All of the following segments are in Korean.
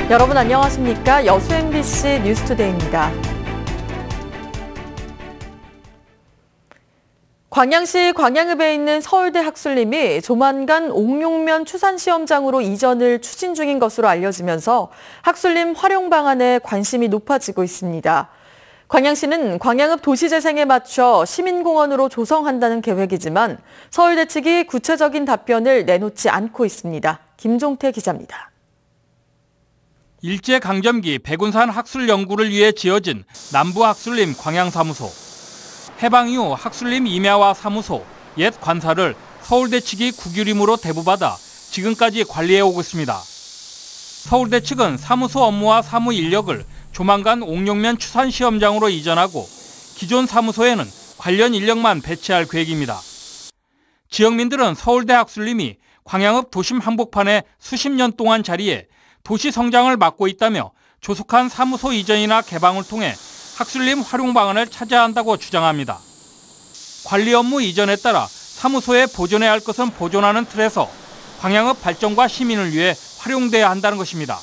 여러분 안녕하십니까? 여수 MBC 뉴스투데이입니다. 광양시 광양읍에 있는 서울대 학술림이 조만간 옥룡면 추산시험장으로 이전을 추진 중인 것으로 알려지면서 학술림 활용 방안에 관심이 높아지고 있습니다. 광양시는 광양읍 도시재생에 맞춰 시민공원으로 조성한다는 계획이지만 서울대 측이 구체적인 답변을 내놓지 않고 있습니다. 김종태 기자입니다. 일제강점기 백운산 학술 연구를 위해 지어진 남부학술림 광양사무소. 해방 이후 학술림 임야와 사무소, 옛 관사를 서울대 측이 국유림으로 대부받아 지금까지 관리해오고 있습니다. 서울대 측은 사무소 업무와 사무 인력을 조만간 옥룡면 추산시험장으로 이전하고 기존 사무소에는 관련 인력만 배치할 계획입니다. 지역민들은 서울대 학술림이 광양읍 도심 한복판에 수십 년 동안 자리해 도시 성장을 막고 있다며 조속한 사무소 이전이나 개방을 통해 학술림 활용 방안을 찾아야 한다고 주장합니다. 관리 업무 이전에 따라 사무소에 보존해야 할 것은 보존하는 틀에서 광양읍 발전과 시민을 위해 활용돼야 한다는 것입니다.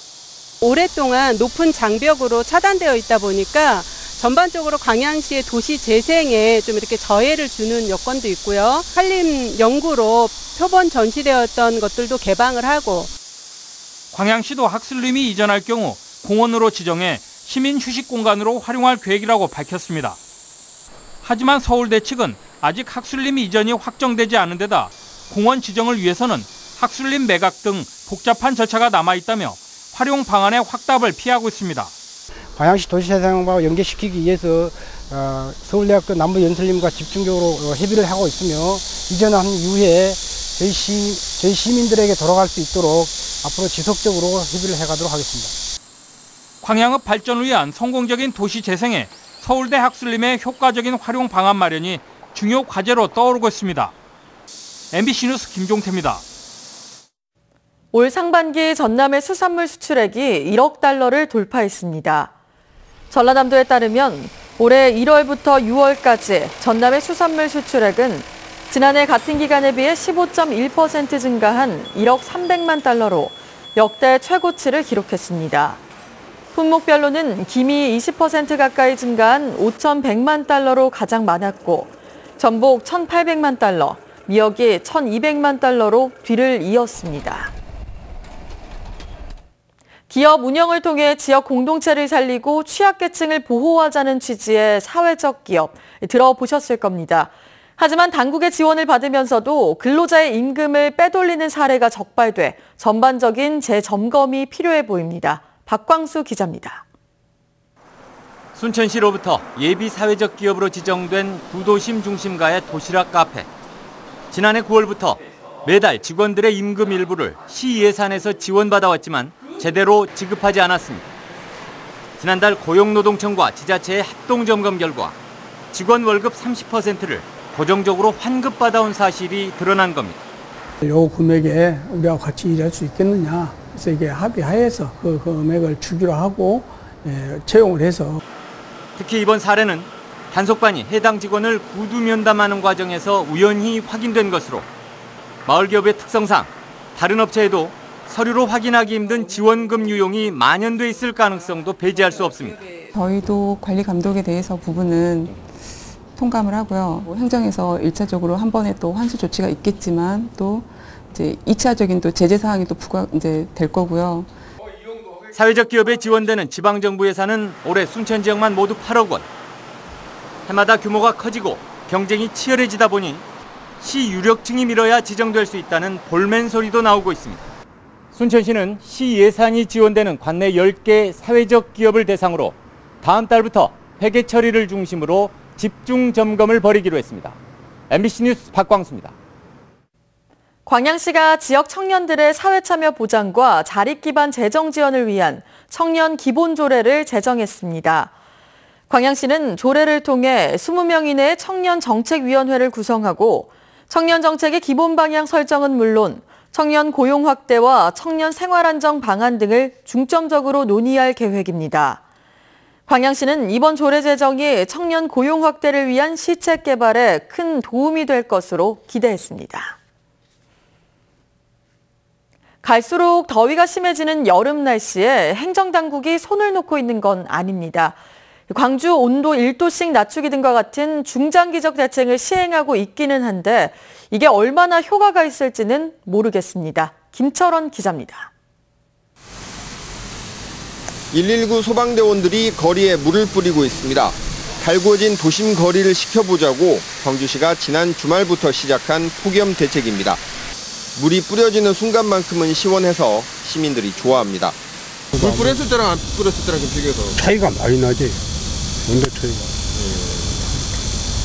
오랫동안 높은 장벽으로 차단되어 있다 보니까 전반적으로 광양시의 도시 재생에 좀 이렇게 저해를 주는 여건도 있고요. 산림 연구로 표본 전시되었던 것들도 개방을 하고. 광양시도 학술림이 이전할 경우 공원으로 지정해 시민 휴식 공간으로 활용할 계획이라고 밝혔습니다. 하지만 서울대 측은 아직 학술림 이전이 확정되지 않은 데다 공원 지정을 위해서는 학술림 매각 등 복잡한 절차가 남아있다며 활용 방안의 확답을 피하고 있습니다. 광양시 도시재생과 연계시키기 위해서 서울대학교 남부연설림과 집중적으로 협의를 하고 있으며 이전한 이후에 저희 시민들에게 돌아갈 수 있도록 앞으로 지속적으로 협의를 해가도록 하겠습니다. 광양읍 발전을 위한 성공적인 도시 재생에 서울대 학술림의 효과적인 활용 방안 마련이 중요 과제로 떠오르고 있습니다. MBC 뉴스 김종태입니다. 올 상반기 전남의 수산물 수출액이 1억 달러를 돌파했습니다. 전라남도에 따르면 올해 1월부터 6월까지 전남의 수산물 수출액은 지난해 같은 기간에 비해 15.1% 증가한 1억 300만 달러로 역대 최고치를 기록했습니다. 품목별로는 김이 20% 가까이 증가한 5,100만 달러로 가장 많았고 전복 1,800만 달러, 미역이 1,200만 달러로 뒤를 이었습니다. 기업 운영을 통해 지역 공동체를 살리고 취약계층을 보호하자는 취지의 사회적 기업 들어보셨을 겁니다. 하지만 당국의 지원을 받으면서도 근로자의 임금을 빼돌리는 사례가 적발돼 전반적인 재점검이 필요해 보입니다. 박광수 기자입니다. 순천시로부터 예비 사회적 기업으로 지정된 구도심 중심가의 도시락 카페. 지난해 9월부터 매달 직원들의 임금 일부를 시 예산에서 지원받아왔지만 제대로 지급하지 않았습니다. 지난달 고용노동청과 지자체의 합동점검 결과 직원 월급 30%를 고정적으로 환급받아온 사실이 드러난 겁니다. 요 금액에 우리가 같이 일할 수 있겠느냐. 그래서 이게 합의하에서 그 금액을 주기로 하고 채용을 해서. 특히 이번 사례는 단속반이 해당 직원을 구두 면담하는 과정에서 우연히 확인된 것으로 마을기업의 특성상 다른 업체에도 서류로 확인하기 힘든 지원금 유용이 만연돼 있을 가능성도 배제할 수 없습니다. 저희도 관리 감독에 대해서 부분은 통감을 하고요. 행정에서 1차적으로 한 번에 또 환수 조치가 있겠지만 또 이제 2차적인 또 제재 사항이 또 부과 이제 될 거고요. 사회적 기업에 지원되는 지방정부 예산은 올해 순천 지역만 모두 8억 원. 해마다 규모가 커지고 경쟁이 치열해지다 보니 시 유력층이 밀어야 지정될 수 있다는 볼멘 소리도 나오고 있습니다. 순천시는 시 예산이 지원되는 관내 10개 사회적 기업을 대상으로 다음 달부터 회계 처리를 중심으로 집중 점검을 벌이기로 했습니다. MBC 뉴스 박광수입니다. 광양시가 지역 청년들의 사회참여 보장과 자립 기반 재정 지원을 위한 청년 기본조례를 제정했습니다. 광양시는 조례를 통해 20명 이내의 청년정책위원회를 구성하고 청년 정책의 기본 방향 설정은 물론 청년 고용 확대와 청년 생활 안정 방안 등을 중점적으로 논의할 계획입니다. 광양시는 이번 조례 제정이 청년 고용 확대를 위한 시책 개발에 큰 도움이 될 것으로 기대했습니다. 갈수록 더위가 심해지는 여름 날씨에 행정당국이 손을 놓고 있는 건 아닙니다. 광주 온도 1도씩 낮추기 등과 같은 중장기적 대책을 시행하고 있기는 한데 이게 얼마나 효과가 있을지는 모르겠습니다. 김철원 기자입니다. 119 소방대원들이 거리에 물을 뿌리고 있습니다. 달구어진 도심 거리를 식혀보자고 광주시가 지난 주말부터 시작한 폭염 대책입니다. 물이 뿌려지는 순간만큼은 시원해서 시민들이 좋아합니다. 물 뿌렸을 때랑 안 뿌렸을 때랑 좀 비교해서 차이가 많이 나지. 온도 차이가.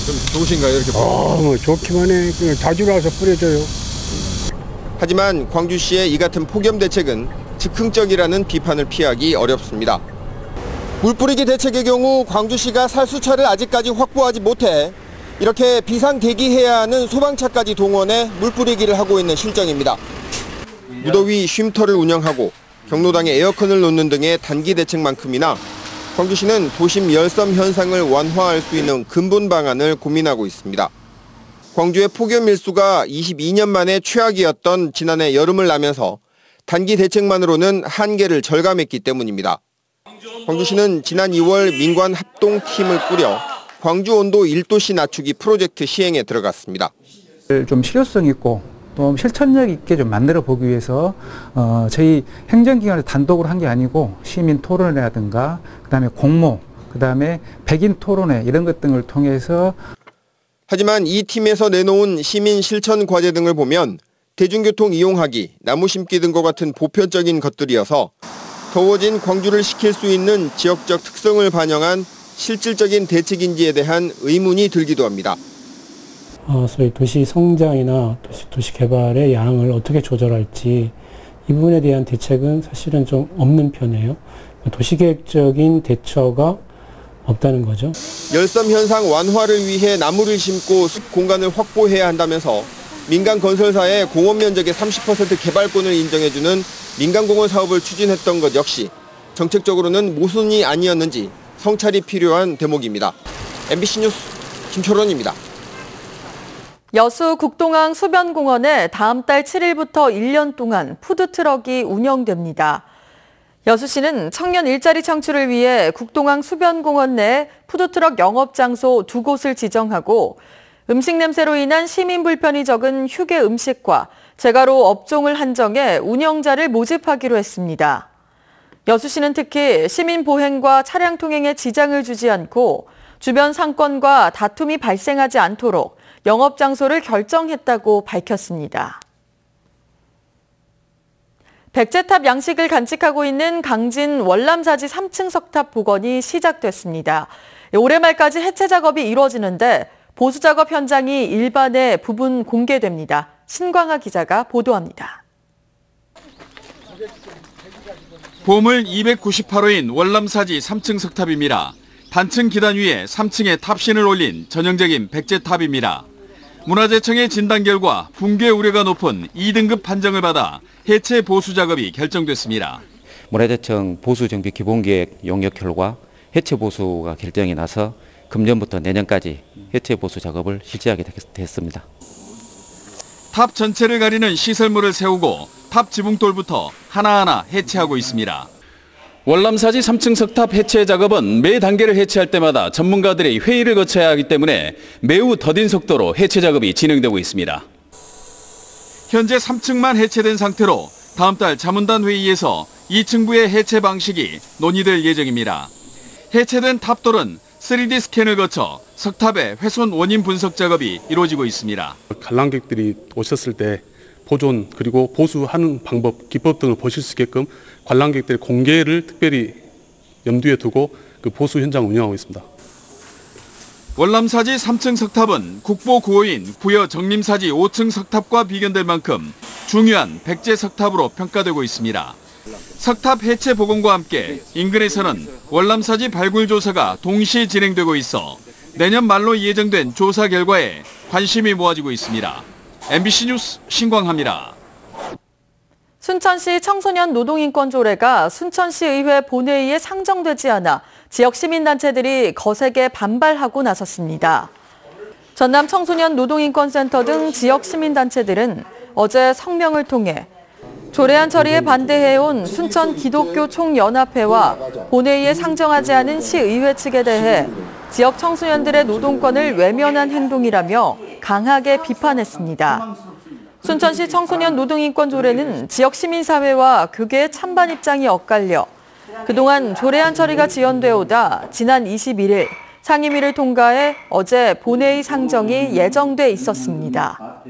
좀 좋으신가요? 이렇게? 뭐 좋기만 해. 그냥 자주 와서 뿌려줘요. 하지만 광주시의 이 같은 폭염 대책은 즉흥적이라는 비판을 피하기 어렵습니다. 물 뿌리기 대책의 경우 광주시가 살수차를 아직까지 확보하지 못해 이렇게 비상 대기해야 하는 소방차까지 동원해 물 뿌리기를 하고 있는 실정입니다. 무더위 쉼터를 운영하고 경로당에 에어컨을 놓는 등의 단기 대책만큼이나 광주시는 도심 열섬 현상을 완화할 수 있는 근본 방안을 고민하고 있습니다. 광주의 폭염 일수가 22년 만에 최악이었던 지난해 여름을 나면서 단기 대책만으로는 한계를 절감했기 때문입니다. 광주시는 지난 2월 민관 합동팀을 꾸려 광주 온도 1도씨 낮추기 프로젝트 시행에 들어갔습니다. 좀 실효성 있고 또 실천력 있게 좀 만들어 보기 위해서 저희 행정기관에서 단독으로 한 게 아니고 시민 토론회라든가 그다음에 공모, 그다음에 백인 토론회 이런 것 등을 통해서. 하지만 이 팀에서 내놓은 시민 실천 과제 등을 보면 대중교통 이용하기, 나무 심기 등과 같은 보편적인 것들이어서 더워진 광주를 식힐 수 있는 지역적 특성을 반영한 실질적인 대책인지에 대한 의문이 들기도 합니다. 소위 도시 성장이나 도시 개발의 양을 어떻게 조절할지 이 부분에 대한 대책은 사실은 좀 없는 편이에요. 도시계획적인 대처가 없다는 거죠. 열섬 현상 완화를 위해 나무를 심고 숲 공간을 확보해야 한다면서 민간 건설사의 공원 면적의 30% 개발권을 인정해주는 민간공원 사업을 추진했던 것 역시 정책적으로는 모순이 아니었는지 성찰이 필요한 대목입니다. MBC 뉴스 김철원입니다. 여수 국동항 수변공원에 다음 달 7일부터 1년 동안 푸드트럭이 운영됩니다. 여수시는 청년 일자리 창출을 위해 국동항 수변공원 내 푸드트럭 영업장소 2곳을 지정하고 음식 냄새로 인한 시민 불편이 적은 휴게 음식과 제과로 업종을 한정해 운영자를 모집하기로 했습니다. 여수시는 특히 시민 보행과 차량 통행에 지장을 주지 않고 주변 상권과 다툼이 발생하지 않도록 영업장소를 결정했다고 밝혔습니다. 백제탑 양식을 간직하고 있는 강진 월남사지 3층 석탑 복원이 시작됐습니다. 올해 말까지 해체 작업이 이루어지는데 보수 작업 현장이 일반에 부분 공개됩니다. 신광하 기자가 보도합니다. 보물 298호인 월남사지 3층 석탑입니다. 단층 기단 위에 3층에 탑신을 올린 전형적인 백제탑입니다. 문화재청의 진단 결과 붕괴 우려가 높은 2등급 판정을 받아 해체 보수 작업이 결정됐습니다. 문화재청 보수정비 기본계획 용역 결과 해체 보수가 결정이 나서 금년부터 내년까지 해체 보수 작업을 실시하게 됐습니다. 탑 전체를 가리는 시설물을 세우고 탑 지붕돌부터 하나하나 해체하고 있습니다. 월남사지 3층 석탑 해체 작업은 매 단계를 해체할 때마다 전문가들이 회의를 거쳐야 하기 때문에 매우 더딘 속도로 해체 작업이 진행되고 있습니다. 현재 3층만 해체된 상태로 다음 달 자문단 회의에서 2층부의 해체 방식이 논의될 예정입니다. 해체된 탑돌은 3D 스캔을 거쳐 석탑의 훼손 원인 분석 작업이 이루어지고 있습니다. 관람객들이 오셨을 때 보존 그리고 보수하는 방법, 기법 등을 보실 수 있게끔 관람객들의 공개를 특별히 염두에 두고 그 보수 현장을 운영하고 있습니다. 월남사지 3층 석탑은 국보 9호인 부여 정림사지 5층 석탑과 비견될 만큼 중요한 백제 석탑으로 평가되고 있습니다. 석탑 해체 복원과 함께 인근에서는 월남사지 발굴 조사가 동시에 진행되고 있어 내년 말로 예정된 조사 결과에 관심이 모아지고 있습니다. MBC 뉴스 신광하입니다. 순천시 청소년 노동인권 조례가 순천시의회 본회의에 상정되지 않아 지역 시민단체들이 거세게 반발하고 나섰습니다. 전남 청소년 노동인권센터 등 지역 시민단체들은 어제 성명을 통해 조례안 처리에 반대해온 순천 기독교 총연합회와 본회의에 상정하지 않은 시의회 측에 대해 지역 청소년들의 노동권을 외면한 행동이라며 강하게 비판했습니다. 순천시 청소년 노동인권 조례는 지역 시민사회와 교계의 찬반 입장이 엇갈려 그동안 조례안 처리가 지연돼 오다 지난 21일 상임위를 통과해 어제 본회의 상정이 예정돼 있었습니다.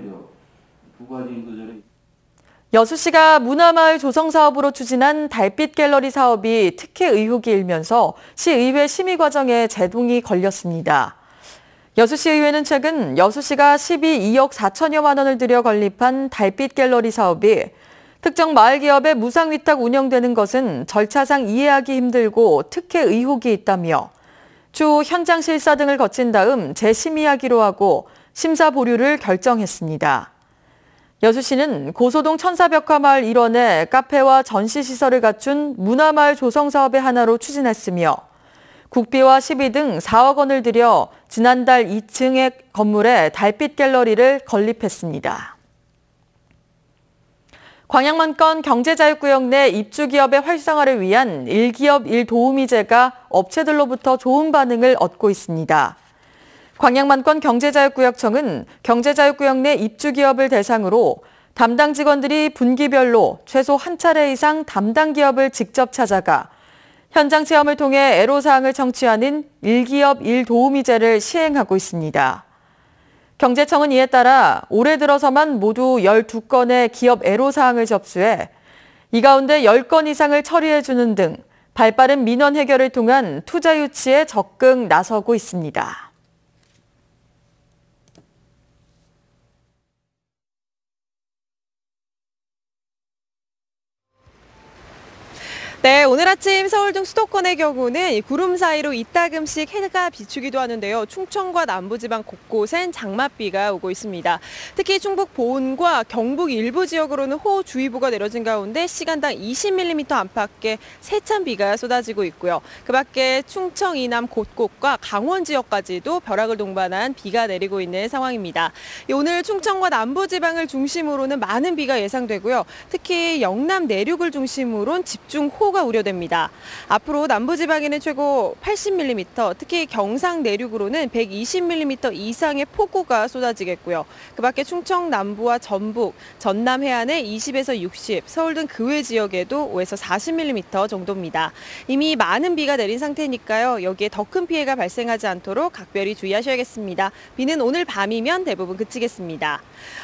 여수시가 문화마을 조성사업으로 추진한 달빛 갤러리 사업이 특혜 의혹이 일면서 시의회 심의 과정에 제동이 걸렸습니다. 여수시의회는 최근 여수시가 12억 4천여만 원을 들여 건립한 달빛 갤러리 사업이 특정 마을 기업의 무상위탁 운영되는 것은 절차상 이해하기 힘들고 특혜 의혹이 있다며 추후 현장 실사 등을 거친 다음 재심의하기로 하고 심사 보류를 결정했습니다. 여수시는 고소동 천사벽화마을 일원에 카페와 전시시설을 갖춘 문화마을 조성사업의 하나로 추진했으며 국비와 시비 등 4억 원을 들여 지난달 2층의 건물에 달빛 갤러리를 건립했습니다. 광양만권 경제자유구역 내 입주기업의 활성화를 위한 1기업 1도우미제가 업체들로부터 좋은 반응을 얻고 있습니다. 광양만권 경제자유구역청은 경제자유구역 내 입주기업을 대상으로 담당 직원들이 분기별로 최소 한 차례 이상 담당 기업을 직접 찾아가 현장 체험을 통해 애로사항을 청취하는 1기업 1도우미제를 시행하고 있습니다. 경제청은 이에 따라 올해 들어서만 모두 12건의 기업 애로사항을 접수해 이 가운데 10건 이상을 처리해주는 등 발빠른 민원 해결을 통한 투자 유치에 적극 나서고 있습니다. 네, 오늘 아침 서울 등 수도권의 경우는 구름 사이로 이따금씩 해가 비추기도 하는데요. 충청과 남부지방 곳곳엔 장맛비가 오고 있습니다. 특히 충북 보은과 경북 일부 지역으로는 호우주의보가 내려진 가운데 시간당 20mm 안팎의 세찬 비가 쏟아지고 있고요. 그 밖에 충청 이남 곳곳과 강원 지역까지도 벼락을 동반한 비가 내리고 있는 상황입니다. 오늘 충청과 남부지방을 중심으로는 많은 비가 예상되고요. 특히 영남 내륙을 중심으로는 집중호우가 우려됩니다. 앞으로 남부지방에는 최고 80mm, 특히 경상 내륙으로는 120mm 이상의 폭우가 쏟아지겠고요. 그 밖에 충청 남부와 전북, 전남 해안에 20에서 60, 서울 등 그 외 지역에도 5에서 40mm 정도입니다. 이미 많은 비가 내린 상태니까요. 여기에 더 큰 피해가 발생하지 않도록 각별히 주의하셔야겠습니다. 비는 오늘 밤이면 대부분 그치겠습니다.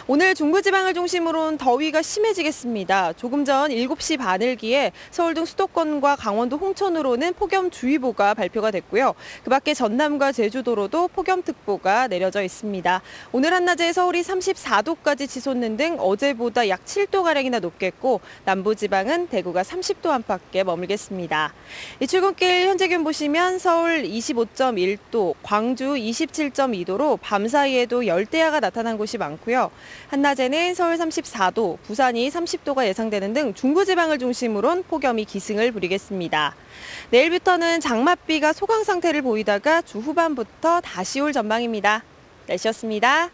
오늘 중부지방을 중심으로는 더위가 심해지겠습니다. 조금 전 7시 바늘기에 서울 등 수도권과 강원도 홍천으로는 폭염주의보가 발표가 됐고요. 그 밖에 전남과 제주도로도 폭염특보가 내려져 있습니다. 오늘 한낮에 서울이 34도까지 치솟는 등 어제보다 약 7도가량이나 높겠고 남부지방은 대구가 30도 안팎에 머물겠습니다. 이 출근길 현재 기온 보시면 서울 25.1도, 광주 27.2도로 밤사이에도 열대야가 나타난 곳이 많고요. 한낮에는 서울 34도, 부산이 30도가 예상되는 등 중부지방을 중심으론 폭염이 기승을 부리겠습니다. 내일부터는 장맛비가 소강 상태를 보이다가 주 후반부터 다시 올 전망입니다. 날씨였습니다.